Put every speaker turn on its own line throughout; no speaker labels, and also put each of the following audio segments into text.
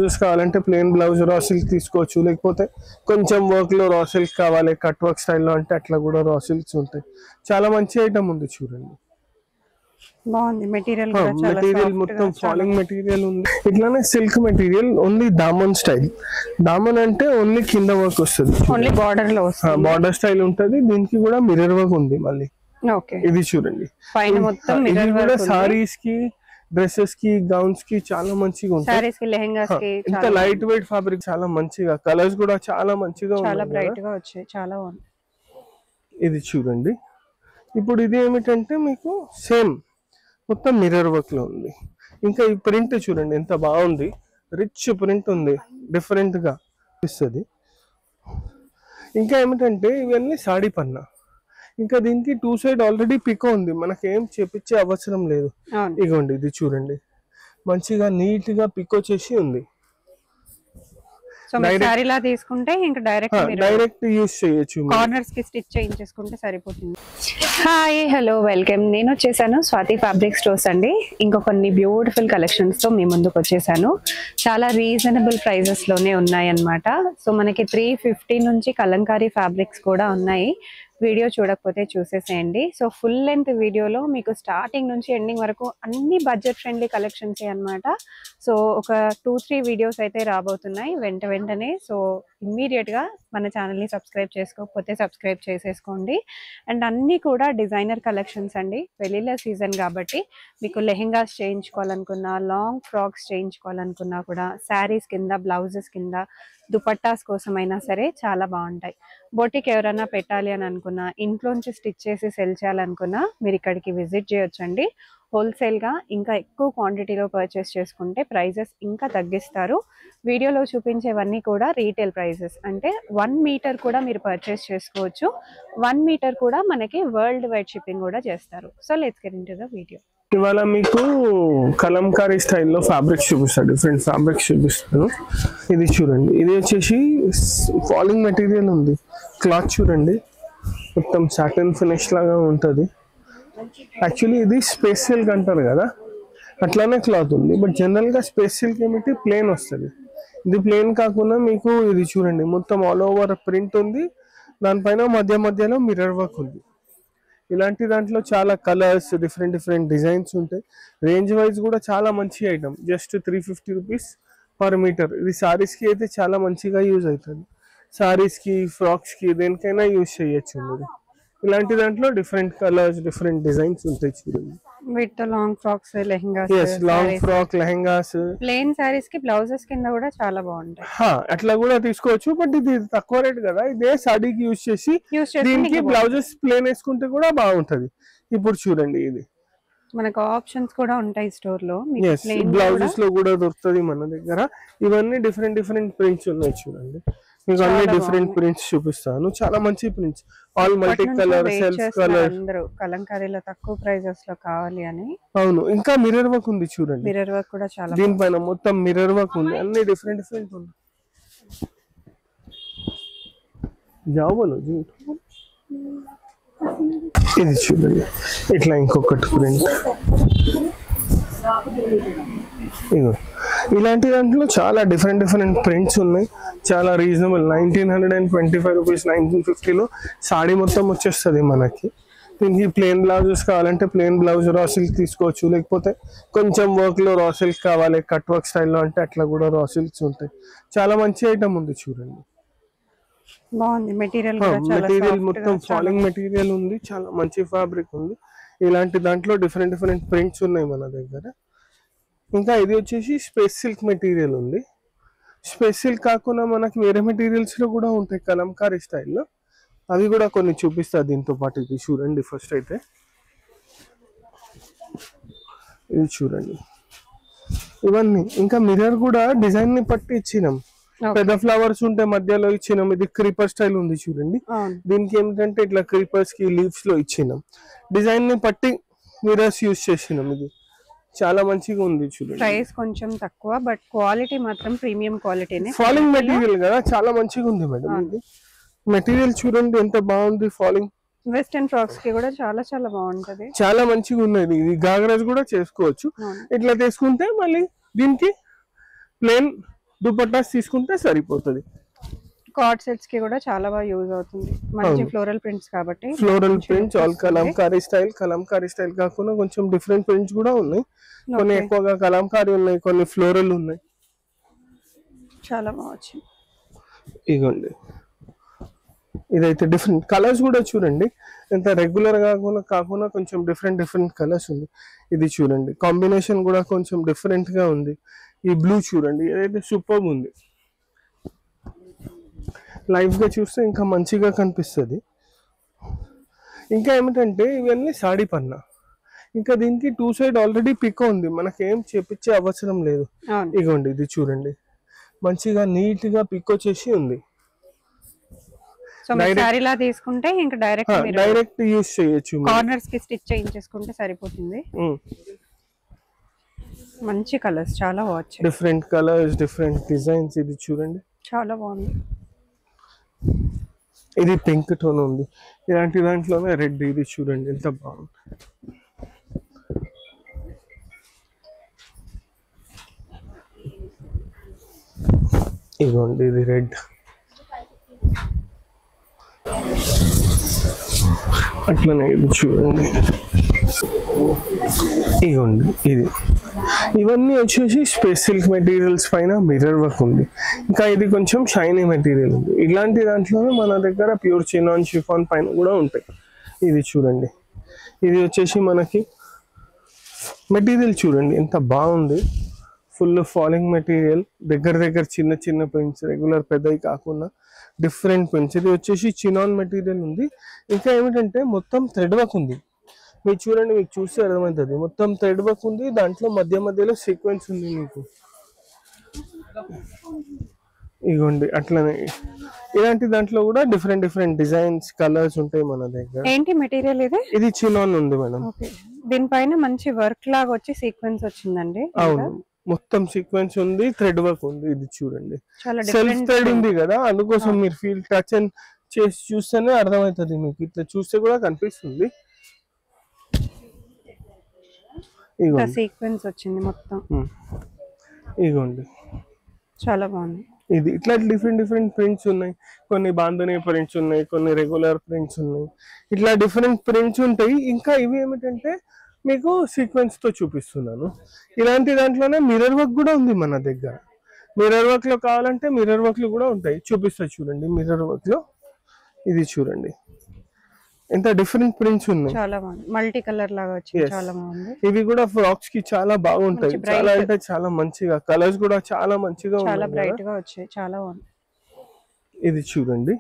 కావాలంటే plain blouse raw silk తీసుకోవచ్చు, లేకపోతే కొంచెం వర్క్ లో రా సిల్క్ కావాలి కట్ వర్క్ స్టైల్లో అంటే అట్లా కూడా రా సిల్క్స్ ఉంటాయి. చాలా మంచి ఐటమ్ ఉంది చూడండి.
బాగుంది మెటీరియల్ కూడా చాలా
మెటీరియల్
సాఫ్ట్
మొత్తం
గా
ఫాలింగ్ మెటీరియల్ ఉంది. ఇట్లానే silk material only Daman style. Daman అంటే ఓన్లీ కింద వర్క్ వస్తుంది,
ఓన్లీ బార్డర్ లో వస్తుంది.
బార్డర్ స్టైల్ ఉంటది. దీనికి కూడా మిర్రర్ వర్క్ ఉంది మళ్ళీ.
ఓకే,
ఇది చూడండి
పైన మొత్తం
ఇది
మిర్రర్
కూడా
వర్క్.
సారీస్ కి, డ్రెస్సెస్ కి, గౌన్స్ కి చాలా మంచిగా ఉంటుంది.
సారీస్ కి, లెహంగాస్ కి
ఇంత లైట్ వెయిట్ ఫ్యాబ్రిక్, చాలా మంచిగా కలర్స్ కూడా చాలా మంచిగా
చాలా
ఉన్నాయి
బ్రైట్ గా వచ్చాయి, చాలా బాగుంది.
ఇది చూడండి. ఇప్పుడు ఇది ఏమిటంటే మీకు సేమ్ మొత్తం మిర్రర్ వర్క్ లో ఉంది. ఇంకా ఈ ప్రింట్ చూడండి ఎంత బాగుంది, రిచ్ ప్రింట్ ఉంది, డిఫరెంట్ గా ఇస్తుంది. ఇంకా ఏమిటంటే ఇవన్నీ సాడీ పన్నా. ఇంకా దీనికి టూ సైడ్ ఆల్రెడీ పికో ఉంది, మనకేం చేపించే అవసరం లేదు. ఇగోండి ఇది చూడండి, మంచిగా నీట్ గా పికో చేసి ఉంది.
సో మీరు సారీలా తీసుకుంటే ఇంకా
డైరెక్ట్ యూస్ చేయొచ్చు,
కార్నర్స్ కి స్టిచ్ చేయించేసుకుంటే సరిపోతుంది. Hi, hello, welcome. నేను వచ్చేసాను స్వాతి ఫ్యాబ్రిక్ స్టోర్స్ అండి. ఇంకా కొన్ని బ్యూటిఫుల్ కలెక్షన్స్ తో మీ ముందుకు వచ్చేసాను. చాలా రీజనబుల్ ప్రైజెస్ లోనే ఉన్నాయి అన్నమాట. సో మనకి 350 నుంచి కలంకారీ ఫ్యాబ్రిక్స్ కూడా ఉన్నాయి. వీడియో చూడకపోతే చూసేసేయండి. సో ఫుల్ లెంత్ వీడియోలో మీకు స్టార్టింగ్ నుంచి ఎండింగ్ వరకు అన్ని బడ్జెట్ ఫ్రెండ్లీ కలెక్షన్స్ అన్నమాట. సో ఒక 2-3 వీడియోస్ అయితే రాబోతున్నాయి వెంటనే. సో ఇమ్మీడియట్ గా మన ఛానల్ ని సబ్స్క్రైబ్ చేసుకోకపోతే సబ్స్క్రైబ్ చేసేసుకోండి. అండ్ అన్ని కూడా డిజైనర్ కలెక్షన్స్ అండి. పెళ్లిళ్ళ సీజన్ కాబట్టి మీకు లెహెంగాస్ చేయించుకోవాలనుకున్నా, లాంగ్ ఫ్రాక్స్ చేయించుకోవాలనుకున్నా కూడా, శారీస్ కింద, బ్లౌజెస్ కింద, దుపట్టాస్ కోసమైనా సరే చాలా బాగుంటాయి. బొటిక్ ఎవరైనా పెట్టాలి అని అనుకున్నా, ఇంట్లోంచి స్టిచ్ చేసి సెల్ చేయాలనుకున్నా మీరు ఇక్కడికి విజిట్ చేయొచ్చండి. హోల్సేల్ గా ఇంకా ఎక్కువ క్వాంటిటీలో పర్చేస్ చేసుకుంటే ప్రైజెస్ ఇంకా తగ్గిస్తారు. వీడియోలో చూపించేవన్నీ కూడా రీటైల్ ప్రైజెస్, అంటే 1 మీటర్ కూడా మీరు పర్చేస్ చేసుకోవచ్చు. 1 మీటర్ కూడా మనకి వరల్డ్ వైడ్ షిప్పింగ్ కూడా చేస్తారు. So let's get into the video.
ఇవాళ మీకు కలంకారీ స్టైల్లో ఫ్యాబ్రిక్స్ చూపిస్తాను, డిఫరెంట్ ఫ్యాబ్రిక్స్ చూపిస్తాను. ఇది చూడండి, ఇది వచ్చేసి ఫాలింగ్ మెటీరియల్ ఉంది. క్లాత్ చూడండి, మొత్తం సాటిన్ ఫినిష్ లాగా ఉంటుంది. యాక్చువల్లీ ఇది స్పేస్ సిల్క్ అంటారు కదా, అట్లానే క్లాత్ ఉంది. బట్ జనరల్గా స్పేస్ సిల్క్ ఏమిటి ప్లేన్ వస్తుంది. ఇది ప్లేన్ కాకుండా మీకు ఇది చూడండి, మొత్తం ఆల్ ఓవర్ ప్రింట్ ఉంది. దానిపైన మధ్యలో మిర్రర్ వర్క్ ఉంది. ఇలాంటి దాంట్లో చాలా కలర్స్, డిఫరెంట్ డిజైన్స్ ఉంటాయి. రేంజ్ వైజ్ కూడా చాలా మంచి item. Just 350 rupees per metre. ఇది సారీస్కి అయితే చాలా మంచిగా యూజ్ అవుతుంది. సారీస్కి, ఫ్రాక్స్కి, దేనికైనా యూజ్ చేయొచ్చు మీరు. ఇలాంటి దాంట్లో డిఫరెంట్ కలర్స్, డిఫరెంట్ డిజైన్స్ ఉంటాయి చూడండి.
With long frocks, lehengas,
long frock, lehengas,
plain saris కి బ్లౌజెస్ కింద కూడా చాలా బాగుంటాయి.
అట్లా కూడా తీసుకోవచ్చు. బట్ ఇది తక్కువ రేట్ కదా, ఇదే సాడీకి యూజ్ చేసి దీనికి బ్లౌజెస్ ప్లేన్ వేసుకుంటే కూడా బాగుంటది. ఇప్పుడు చూడండి, ఇది
మనకు ఆప్షన్స్ కూడా ఉంటాయి స్టోర్ లో.
బ్లౌజెస్ లో కూడా దొరుకుతుంది మన దగ్గర. ఇవన్నీ డిఫరెంట్ ప్రింట్స్ ఉన్నాయి చూడండి. మీకు అన్ని డిఫరెంట్ ప్రింట్స్ చూపిస్తాను. చాలా మంచి prints, all multi colour, self colour.
అందరూ కలంకారీలో తక్కువ ప్రైజెస్ లో కావాలి అని.
అవును, ఇంకా మిర్రర్ వర్క్ ఉంది చూడండి.
మిర్రర్ వర్క్ కూడా చాలా,
దీనిపైన మొత్తం మిర్రర్ వర్క్ ఉంది. అన్ని డిఫరెంట్ ఉంది. జాబోలో ఇది చూడండి, ఇట్లా ఇంకొకటి ప్రింట్. ఇలాంటి దాంట్లో చాలా డిఫరెంట్ ప్రింట్స్ ఉన్నాయి. చాలా రీజనబుల్, 1925 రూపీస్, 1950లో సాడీ మొత్తం వచ్చేస్తుంది మనకి. దీనికి ప్లెయిన్ బ్లౌజెస్ కావాలంటే ప్లెయిన్ బ్లౌజ్ రా సిల్క్ తీసుకోవచ్చు, లేకపోతే కొంచెం వర్క్ లో రా సిల్క్ కావాలి కట్ వర్క్ స్టైల్లో అంటే అట్లా కూడా రా సిల్క్స్ ఉంటాయి. చాలా మంచి ఐటమ్ ఉంది చూడండి.
బాగుంది మెటీరియల్
మొత్తం ఫాలింగ్ మెటీరియల్ ఉంది. చాలా మంచి ఫ్యాబ్రిక్ ఉంది. ఇలాంటి దాంట్లో డిఫరెంట్ ప్రింట్స్ ఉన్నాయి మన దగ్గర. ఇంకా ఇది వచ్చేసి స్పేస్ సిల్క్ మెటీరియల్ ఉంది. స్పేస్ సిల్క్ కాకుండా మనకి వేరే మెటీరియల్స్ లో కూడా ఉంటాయి కలంకారీ స్టైల్లో. అవి కూడా కొన్ని చూపిస్తా దీంతో పాటు. ఇది చూడండి, ఫస్ట్ అయితే ఇది చూడండి. ఇవన్నీ ఇంకా మిర్రర్ కూడా డిజైన్ ని పట్టి ఇచ్చినాం. పెద్ద ఫ్లవర్స్ ఉంటే మధ్యలో ఇచ్చినాం. ఇది క్రీపర్ స్టైల్ ఉంది చూడండి. దీనికి ఏమిటంటే ఇట్లా క్రీపర్స్ కి లీవ్స్ లో ఇచ్చినాం. డిజైన్ ని పట్టి మిర్రర్స్ యూజ్ చేసినాం. ఇది చాలా మంచిగా ఉంది చూడండి.
ప్రైస్ కొంచెం తక్కువ, బట్ క్వాలిటీ మాత్రం ప్రీమియం క్వాలిటీనే.
ఫాలింగ్ మెటీరియల్ కదా, చాలా మంచిగా ఉంది మేడం. ఇది మెటీరియల్ చూడండి ఎంత బాగుంది. ఫాలింగ్
వెస్టర్న్ ఫ్రాక్స్ కి కూడా చాలా బాగుంటది.
చాలా మంచిగా ఉన్నది. ఇది గాగ్రాస్ కూడా చేసుకోవచ్చు. ఇట్లా తీసుకుంటే మళ్ళీ దీనికి ప్లేన్ దుపట్టాస్ తీసుకుంటే సరిపోతుంది.
కార్డ్ సెట్స్ కి కూడా చాలా బాగా యూజ్ అవుతుంది. మంచి ఫ్లోరల్ ప్రింట్స్ కాబట్టి
floral prints all Kalamkari style కాకుండా కొంచెం డిఫరెంట్ ప్రింట్స్ కూడా ఉన్నాయి. కొన్ని ఎక్కువగా కలంకారీ ఉన్నాయి, కొన్ని ఫ్లోరల్ ఉన్నాయి.
చాలా బాగా వచ్చింది.
ఇగోండి ఇదైతే డిఫరెంట్ కలర్స్ కూడా చూడండి, ఎంత రెగ్యులర్ కాకుండా కొంచెం డిఫరెంట్ కలర్స్ ఉంది. ఇది చూడండి కాంబినేషన్ కూడా కొంచెం డిఫరెంట్ గా ఉంది. ఈ బ్లూ చూడండి ఏదైతే సూపర్ ఉంది, లైవ్ గా చూస్తే ఇంకా మంచిగా కనిపిస్తుంది. ఇంకా ఏమిటంటే ఇవన్నీ సాడీ పన్నా, ఇంకా దీనికి 2 సైడ్ ఆల్రెడీ పిక్ ఉంది, మనకేం చేపించే అవసరం లేదు. ఇగోండి ఇది చూడండి మంచిగా నీట్ గా పిక్ వచ్చేసి ఉంది.
తీసుకుంటే ఇంకా
డైరెక్ట్ యూస్ చేయొచ్చు,
కార్నర్స్ కి స్టిచ్ చేయించేసుకుంటే సరిపోతుంది. మంచి కలర్స్ చాలా బాగుంది,
డిఫరెంట్ కలర్స్ డిఫరెంట్ డిజైన్స్. ఇది చూడండి
చాలా బాగుంది.
ఇది పింక్ టోన్ ఉంది, ఇలాంటి దాంట్లోనే రెడ్. ఇది చూడండి ఎంత బాగుంది. ఇదిగోండి ఇది రెడ్, అట్లనే ఇది చూడండి. ఇదిగోండి ఇది, ఇవన్నీ వచ్చేసి సిల్క్ మెటీరియల్స్ పైన మిర్రర్ వర్క్ ఉంది. ఇంకా ఇది కొంచెం షైనీ మెటీరియల్ ఉంది. ఇలాంటి దాంట్లోనే మన దగ్గర ప్యూర్ చినాన్ షిఫాన్ పైన కూడా ఉంటాయి. ఇది చూడండి, ఇది వచ్చేసి మనకి మెటీరియల్ చూడండి ఎంత బాగుంది, ఫుల్ ఫాలింగ్ మెటీరియల్, దగ్గర చిన్న ప్రింట్స్, రెగ్యులర్ పెద్దవి కాకుండా డిఫరెంట్ ప్రింట్స్. ఇది వచ్చేసి చినాన్ మెటీరియల్ ఉంది. ఇంకా ఏమిటంటే మొత్తం థ్రెడ్ వర్క్ ఉంది. మీరు చూడండి, మీకు చూస్తే అర్థమవుతుంది, మొత్తం థ్రెడ్ వర్క్ ఉంది. దాంట్లో మధ్యలో సీక్వెన్స్ ఉంది మీకు. ఇగోండి అట్లనే ఇలాంటి దాంట్లో కూడా డిఫరెంట్ డిజైన్స్ కలర్స్ ఉంటాయి మన దగ్గర.
ఏంటి మెటీరియల్ ఇది?
ఇది చినాన్ ఉంది మేడం.
దీనిపైన మంచి వర్క్ లాగా వచ్చి సీక్వెన్స్ వచ్చిందండి.
అవును, మొత్తం సీక్వెన్స్ ఉంది, థ్రెడ్ వర్క్ ఉంది. ఇది చూడండి సెల్ఫ్ థ్రెడ్ ఉంది కదా, అందుకోసం మీరు ఫీల్ టచ్ అండ్ చేసి చూస్తేనే అర్థమవుతుంది మీకు. ఇట్లా చూస్తే కూడా కనిపిస్తుంది.
సీక్వెన్స్ వచ్చింది మొత్తం.
ఇగోండి
చాలా బాగుంది.
ఇది ఇట్లా డిఫరెంట్ ప్రింట్స్ ఉన్నాయి. కొన్ని బాంధనీ ప్రింట్స్ ఉన్నాయి, కొన్ని రెగ్యులర్ ప్రింట్స్ ఉన్నాయి, ఇట్లా డిఫరెంట్ ప్రింట్స్ ఉంటాయి. ఇంకా ఇవి ఏమిటంటే మీకు సీక్వెన్స్ తో చూపిస్తున్నాను. ఇలాంటి దాంట్లోనే మిర్రర్ వర్క్ కూడా ఉంది మన దగ్గర. మిర్రర్ వర్క్ లో కావాలంటే మిర్రర్ వర్క్ లో కూడా ఉంటాయి, చూపిస్తా చూడండి. మిర్రర్ వర్క్ లో ఇది చూడండి ఎంత డిఫరెంట్ ప్రింట్స్ ఉన్నాయి,
చాలా బాగుంది. మల్టీ కలర్ లాగా వచ్చింది, చాలా బాగుంది.
ఇవి కూడా ఫ్రాక్స్ కి చాలా బాగుంటాయి, చాలా అంటే చాలా మంచిగా. కలర్స్ కూడా చాలా మంచిగా ఉన్నాయి,
చాలా బ్రైట్ గా వచ్చాయి, చాలా బాగుంది.
ఇది చూడండి.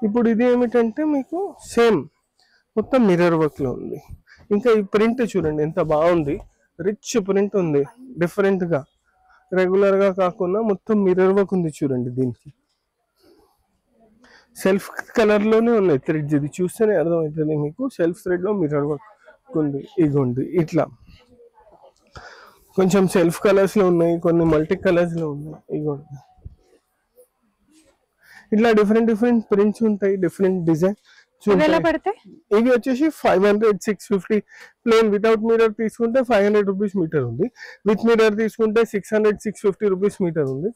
ఇప్పుడు ఇది ఏమిటంటే మీకు సేమ్ మొత్తం మిర్రర్ వర్క్ లో ఉంది. ఇంకా ఈ ప్రింట్ చూడండి ఎంత బాగుంది, రిచ్ ప్రింట్ ఉంది, డిఫరెంట్ గా రెగ్యులర్ గా కాకుండా మొత్తం మిర్రర్ వర్క్ ఉంది చూడండి. దీనికి సెల్ఫ్ కలర్ లోనే ఉన్నాయి థ్రెడ్స్, ఇది చూస్తేనే అర్థమవుతుంది మీకు. సెల్ఫ్ థ్రెడ్ లో మిర్రర్ వర్క్ ఉంది. ఇగోండి ఇట్లా కొంచెం సెల్ఫ్ కలర్స్ లో ఉన్నాయి, కొన్ని మల్టీ కలర్స్ లో ఉన్నాయి. ఇగోండి ఇట్లా డిఫరెంట్ ప్రింట్స్ ఉంటాయి, డిఫరెంట్ డిజైన్. ఇవి వచ్చేసి 500, 650. ప్లేన్ వితౌట్ మిర్రర్ తీసుకుంటే 500 రూపీస్ మీటర్ ఉంది. విత్ మిర్రర్ తీసుకుంటే 600, 650 రూపీస్ మీటర్ ఉంది.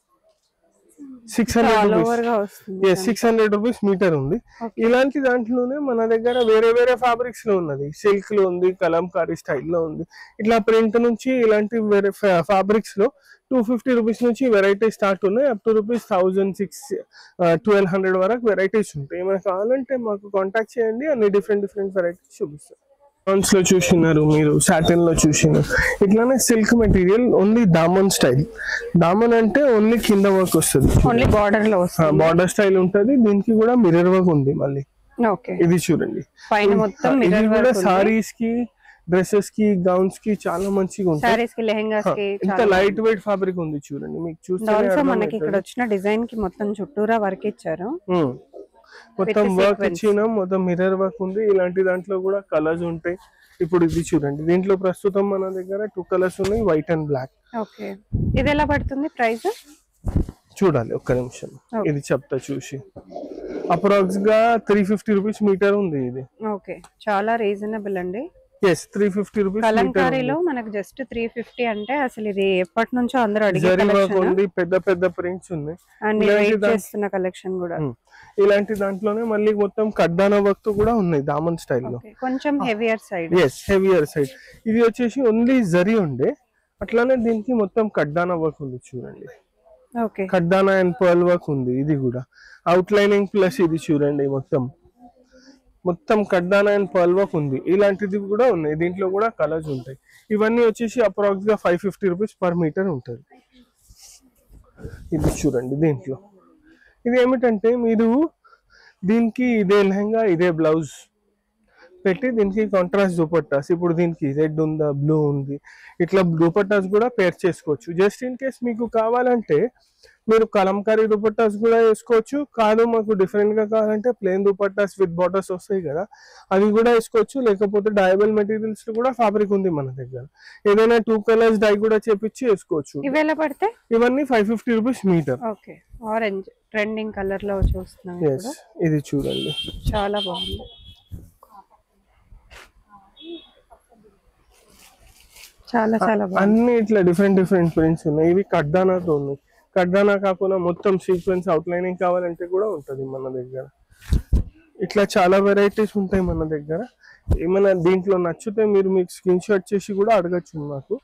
600 రూపీస్ మీటర్ ఉంది. ఇలాంటి దాంట్లోనే మన దగ్గర వేరే ఫ్యాబ్రిక్స్ లో ఉన్నది. సిల్క్ లో ఉంది, కలంకారీ స్టైల్లో ఉంది. ఇట్లా ప్రింట్ నుంచి ఇలాంటి వేరే ఫ్యాబ్రిక్స్ లో 250 రూపీస్ నుంచి వెరైటీ స్టార్ట్ ఉన్నాయి. అప్ టు రూపీస్ 1200 వరకు వెరైటీస్ ఉంటాయి. ఏమైనా కావాలంటే మాకు కాంటాక్ట్ చేయండి, అన్ని డిఫరెంట్ వెరైటీస్ చూపిస్తాం. లో చూసినారు మీరు, సాటిన్ లో చూసినారు. ఇట్లానే silk material only Daman style. Daman అంటే ఓన్లీ కింద వర్క్ వస్తుంది,
ఓన్లీ బార్డర్ లో
బార్డర్ స్టైల్ ఉంటది. దీనికి కూడా మిర్రర్ వర్క్ ఉంది మళ్ళీ. ఇది చూడండి, ఇది కూడా సారీస్ కి, డ్రెస్సెస్ కి, గౌన్స్ కి చాలా మంచిగా ఉంటుంది. ఇంత లైట్ వెయిట్ ఫ్యాబ్రిక్ ఉంది చూడండి. మీకు చూస్తే
మనకి ఇక్కడ వచ్చిన డిజైన్ కి మొత్తం చుట్టూరా వర్క్ ఇచ్చారు,
మొత్తం వర్క్ ఇచ్చినాం, మొత్తం మిర్రర్ వర్క్ ఉంది. ఇలాంటి దాంట్లో కూడా కలర్స్ ఉంటాయి. ఇప్పుడు ఇది చూడండి, దీంట్లో ప్రస్తుతం మన దగ్గర 2 కలర్స్ ఉన్నాయి, వైట్ అండ్ బ్లాక్.
ఓకే, ఇది ఎలా పడుతుంది ప్రైస్?
చూడాలి ఒక్క నిమిషం, ఇది చెప్తా చూసి. అప్రాక్స్ గా 350 రూపీస్ మీటర్ ఉంది ఇది.
ఓకే, చాలా రీజనబుల్ అండి.
ఎస్ 350 రూపీస్
కలంకారీలో మనకు జస్ట్ 350 అంటే అసలు ఇది ఎప్పటి నుంచో అందరూ అడిగే
జరీ వర్క్
కలెక్షన్
ఉంది, పెద్ద పెద్ద ప్రింట్స్ ఉన్నాయి.
అండ్ నేను వెయిట్ చేస్తున్న కలెక్షన్ కూడా.
ఇలాంటి దాంట్లోనే మళ్ళీ మొత్తం కడ్డానా వర్క్ తో కూడా ఉన్నాయి దామన్ స్టైల్లో.
కొంచెం heavier side.
Yes heavier side. ఇది వచ్చేసి ఓన్లీ జరీ ఉండే, అట్లానే దీనికి మొత్తం కడ్డానా వర్క్ ఉంది చూడండి.
ఓకే,
కడ్డానా అండ్ పర్ల్ వర్క్ ఉంది. ఇది కూడా అవుట్ లైనింగ్ ప్లస్ ఇది చూడండి మొత్తం కడ్డానా అండ్ పర్ల్ వర్క్ ఉంది. ఇలాంటిది కూడా ఉన్నాయి, దీంట్లో కూడా కలర్స్ ఉంటాయి. ఇవన్నీ వచ్చేసి అప్రాక్స్ గా 550 రూపీస్ పర్ మీటర్ ఉంటుంది. ఇది చూడండి దీంట్లో ఇది ఏమిటంటే మీరు దీనికి ఇదే లెహంగా ఇదే బ్లౌజ్ పెట్టి దీనికి కాంట్రాస్ట్ దుపట్టాస్, ఇప్పుడు దీనికి రెడ్ ఉందా బ్లూ ఉంది, ఇట్లా దుపట్టాస్ కూడా పేర్ చేసుకోవచ్చు. జస్ట్ ఇన్ కేస్ మీకు కావాలంటే మీరు కలంకారీ దుపట్టాస్ కూడా వేసుకోవచ్చు. కాదు మాకు డిఫరెంట్ గా కావాలంటే ప్లెయిన్ దుపట్టాస్ విత్ బార్డర్స్ వస్తాయి కదా, అవి కూడా వేసుకోవచ్చు. లేకపోతే డయబుల్ మెటీరియల్స్ లో కూడా ఫ్యాబ్రిక్ ఉంది మన దగ్గర. ఏదైనా 2 కలర్స్ డై కూడా చేపించి వేసుకోవచ్చు.
ఇవేలా పడితే
ఇవన్నీ 550 rupees metre.
Okay, orange trending colour లో చూస్తున్నాం.
ఇది చూడండి
చాలా బాగుంది. చాలా చాలా బాగుంది.
అన్ని ఇట్లా డిఫరెంట్ డిఫరెంట్ ప్రింట్స్ ఉన్నాయి. ఇవి కడ్డానాతో ఉన్నాయి. కడ్డానా కాకుండా మొత్తం సీక్వెన్స్ అవుట్ లైనింగ్ కావాలంటే కూడా ఉంటుంది మన దగ్గర. ఇట్లా చాలా వెరైటీస్ ఉంటాయి మన దగ్గర. ఏమైనా దీంట్లో నచ్చితే మీరు మీకు స్క్రీన్ షాట్ చేసి కూడా అడగచ్చు మాకు.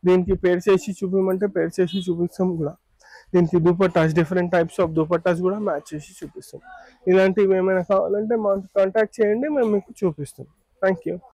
దీనికి పేర్ చేసి చూపించమంటే పేర్ చేసి చూపిస్తాం కూడా. దీనికి dupattas different types of dupattas కూడా మ్యాచ్ చేసి చూపిస్తాం. ఇలాంటివి ఏమైనా కావాలంటే మాకు కాంటాక్ట్ చేయండి, మేము మీకు చూపిస్తాం. Thank you.